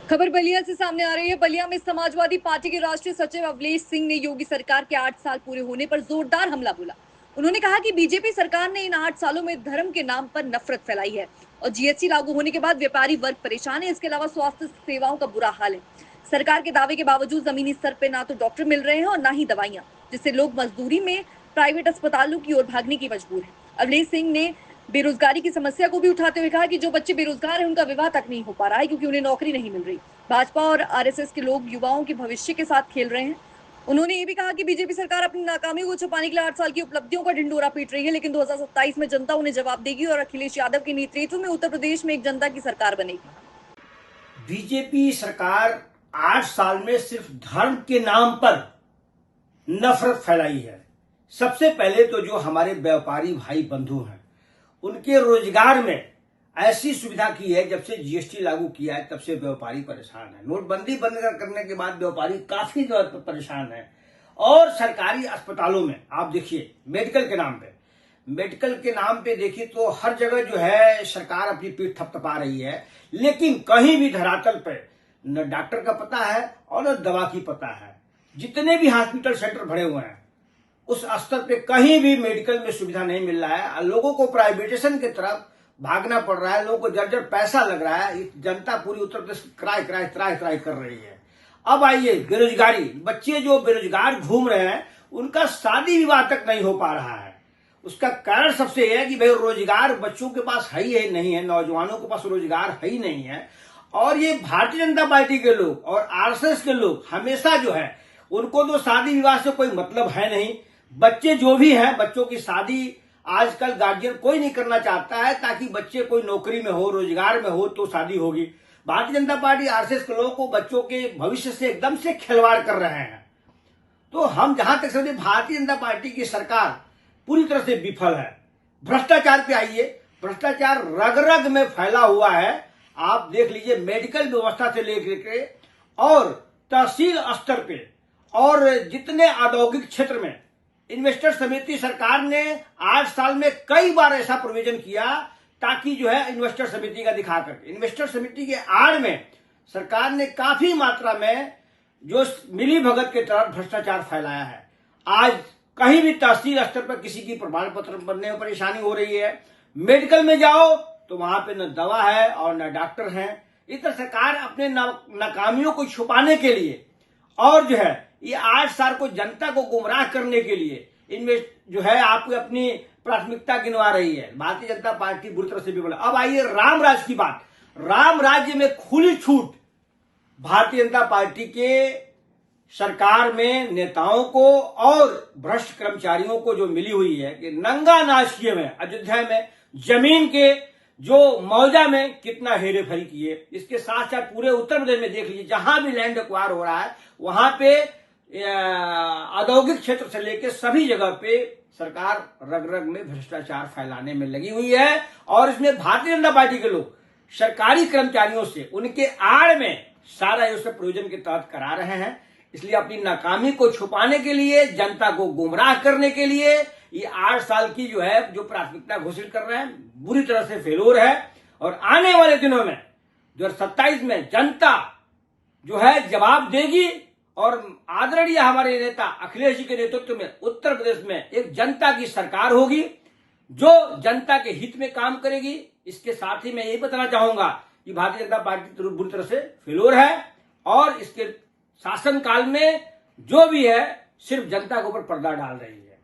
खबर बलिया से सामने आ रही है। बलिया में समाजवादी पार्टी के राष्ट्रीय सचिव अवलेश सिंह ने योगी सरकार के 8 साल पूरे होने पर जोरदार हमला बोला। उन्होंने कहा कि बीजेपी सरकार ने इन 8 सालों में धर्म के नाम पर नफरत फैलाई है और जीएसटी लागू होने के बाद व्यापारी वर्ग परेशान है। इसके अलावा स्वास्थ्य सेवाओं का बुरा हाल है। सरकार के दावे के बावजूद जमीनी स्तर पर ना तो डॉक्टर मिल रहे हैं और ना ही दवाइयां, जिससे लोग मजदूरी में प्राइवेट अस्पतालों की ओर भागने की मजबूर है। अवलेश सिंह ने बेरोजगारी की समस्या को भी उठाते हुए कहा कि जो बच्चे बेरोजगार हैं उनका विवाह तक नहीं हो पा रहा है क्योंकि उन्हें नौकरी नहीं मिल रही। भाजपा और आरएसएस के लोग युवाओं के भविष्य के साथ खेल रहे हैं। उन्होंने ये भी कहा कि बीजेपी सरकार अपनी नाकामी को छुपाने के लिए 8 साल की उपलब्धियों का ढिंडोरा पीट रही है, लेकिन 2027 में जनता उन्हें जवाब देगी और अखिलेश यादव के नेतृत्व में उत्तर प्रदेश में एक जनता की सरकार बनेगी। बीजेपी सरकार 8 साल में सिर्फ धर्म के नाम पर नफरत फैलाई है। सबसे पहले तो जो हमारे व्यापारी भाई बंधु हैं उनके रोजगार में ऐसी सुविधा की है। जब से जीएसटी लागू किया है तब से व्यापारी परेशान है। नोटबंदी बंद करने के बाद व्यापारी काफी परेशान है। और सरकारी अस्पतालों में आप देखिए मेडिकल के नाम पे देखिए तो हर जगह जो है सरकार अपनी पीठ थपथपा रही है, लेकिन कहीं भी धरातल पे न डॉक्टर का पता है और न दवा की पता है। जितने भी हॉस्पिटल सेंटर भरे हुए हैं उस स्तर पे कहीं भी मेडिकल में सुविधा नहीं मिल रहा है। लोगों को प्राइवेटेशन की तरफ भागना पड़ रहा है। लोगों को जर्जर पैसा लग रहा है। जनता पूरी उत्तर प्रदेश त्राय कर रही है। अब आइए बेरोजगारी, बच्चे जो बेरोजगार घूम रहे हैं उनका शादी विवाह तक नहीं हो पा रहा है। उसका कारण सबसे यह है कि भाई रोजगार बच्चों के पास है ही नहीं है, नौजवानों के पास रोजगार है ही नहीं है। और ये भारतीय जनता पार्टी के लोग और आरएसएस के लोग हमेशा जो है उनको तो शादी विवाह से कोई मतलब है नहीं। बच्चे जो भी हैं, बच्चों की शादी आजकल गार्जियन कोई नहीं करना चाहता है, ताकि बच्चे कोई नौकरी में हो, रोजगार में हो तो शादी होगी। भारतीय जनता पार्टी आरएसएस के लोगों को बच्चों के भविष्य से एकदम से खिलवाड़ कर रहे हैं। तो हम जहां तक समझे भारतीय जनता पार्टी की सरकार पूरी तरह से विफल है। भ्रष्टाचार पे आइए, भ्रष्टाचार रग रग में फैला हुआ है। आप देख लीजिए मेडिकल व्यवस्था से लेकर और तहसील स्तर पे और जितने औद्योगिक क्षेत्र में इन्वेस्टर समिति सरकार ने 8 साल में कई बार ऐसा प्रोविजन किया ताकि जो है इन्वेस्टर समिति का दिखाकर इन्वेस्टर समिति के आड़ में सरकार ने काफी मात्रा में जो मिली भगत के तरफ भ्रष्टाचार फैलाया है। आज कहीं भी तहसील स्तर पर किसी की प्रमाण पत्र बनने में परेशानी हो रही है। मेडिकल में जाओ तो वहां पे न दवा है और न डॉक्टर है। इस तरह सरकार अपने नाकामियों को छुपाने के लिए और जो है ये 8 साल को जनता को गुमराह करने के लिए इनमें जो है आपको अपनी प्राथमिकता गिनवा रही है। भारतीय जनता पार्टी बुरी तरह से भी बोला। अब आइए राम राज की बात। राम राज्य में खुली छूट भारतीय जनता पार्टी के सरकार में नेताओं को और भ्रष्ट कर्मचारियों को जो मिली हुई है कि नंगा नाच किए में अयोध्या में जमीन के जो मौजा में कितना हेरे फेरी किए। इसके साथ साथ पूरे उत्तर प्रदेश में देख लीजिए जहां भी लैंड एक्वायर हो रहा है वहां पे औद्योगिक क्षेत्र से लेकर सभी जगह पे सरकार रग रग में भ्रष्टाचार फैलाने में लगी हुई है। और इसमें भारतीय जनता पार्टी के लोग सरकारी कर्मचारियों से उनके आड़ में सारा उसके प्रयोजन के तहत करा रहे हैं। इसलिए अपनी नाकामी को छुपाने के लिए, जनता को गुमराह करने के लिए ये 8 साल की जो है जो प्राथमिकता घोषित कर रहे हैं बुरी तरह से फेलोर है। और आने वाले दिनों में 2027 में जनता जो है जवाब देगी और आदरणीय हमारे नेता अखिलेश जी के नेतृत्व में उत्तर प्रदेश में एक जनता की सरकार होगी जो जनता के हित में काम करेगी। इसके साथ ही मैं यही बताना चाहूंगा कि भारतीय जनता पार्टी बुरी तरह से फेलोर है और इसके शासन काल में जो भी है सिर्फ जनता के ऊपर पर्दा डाल रही है।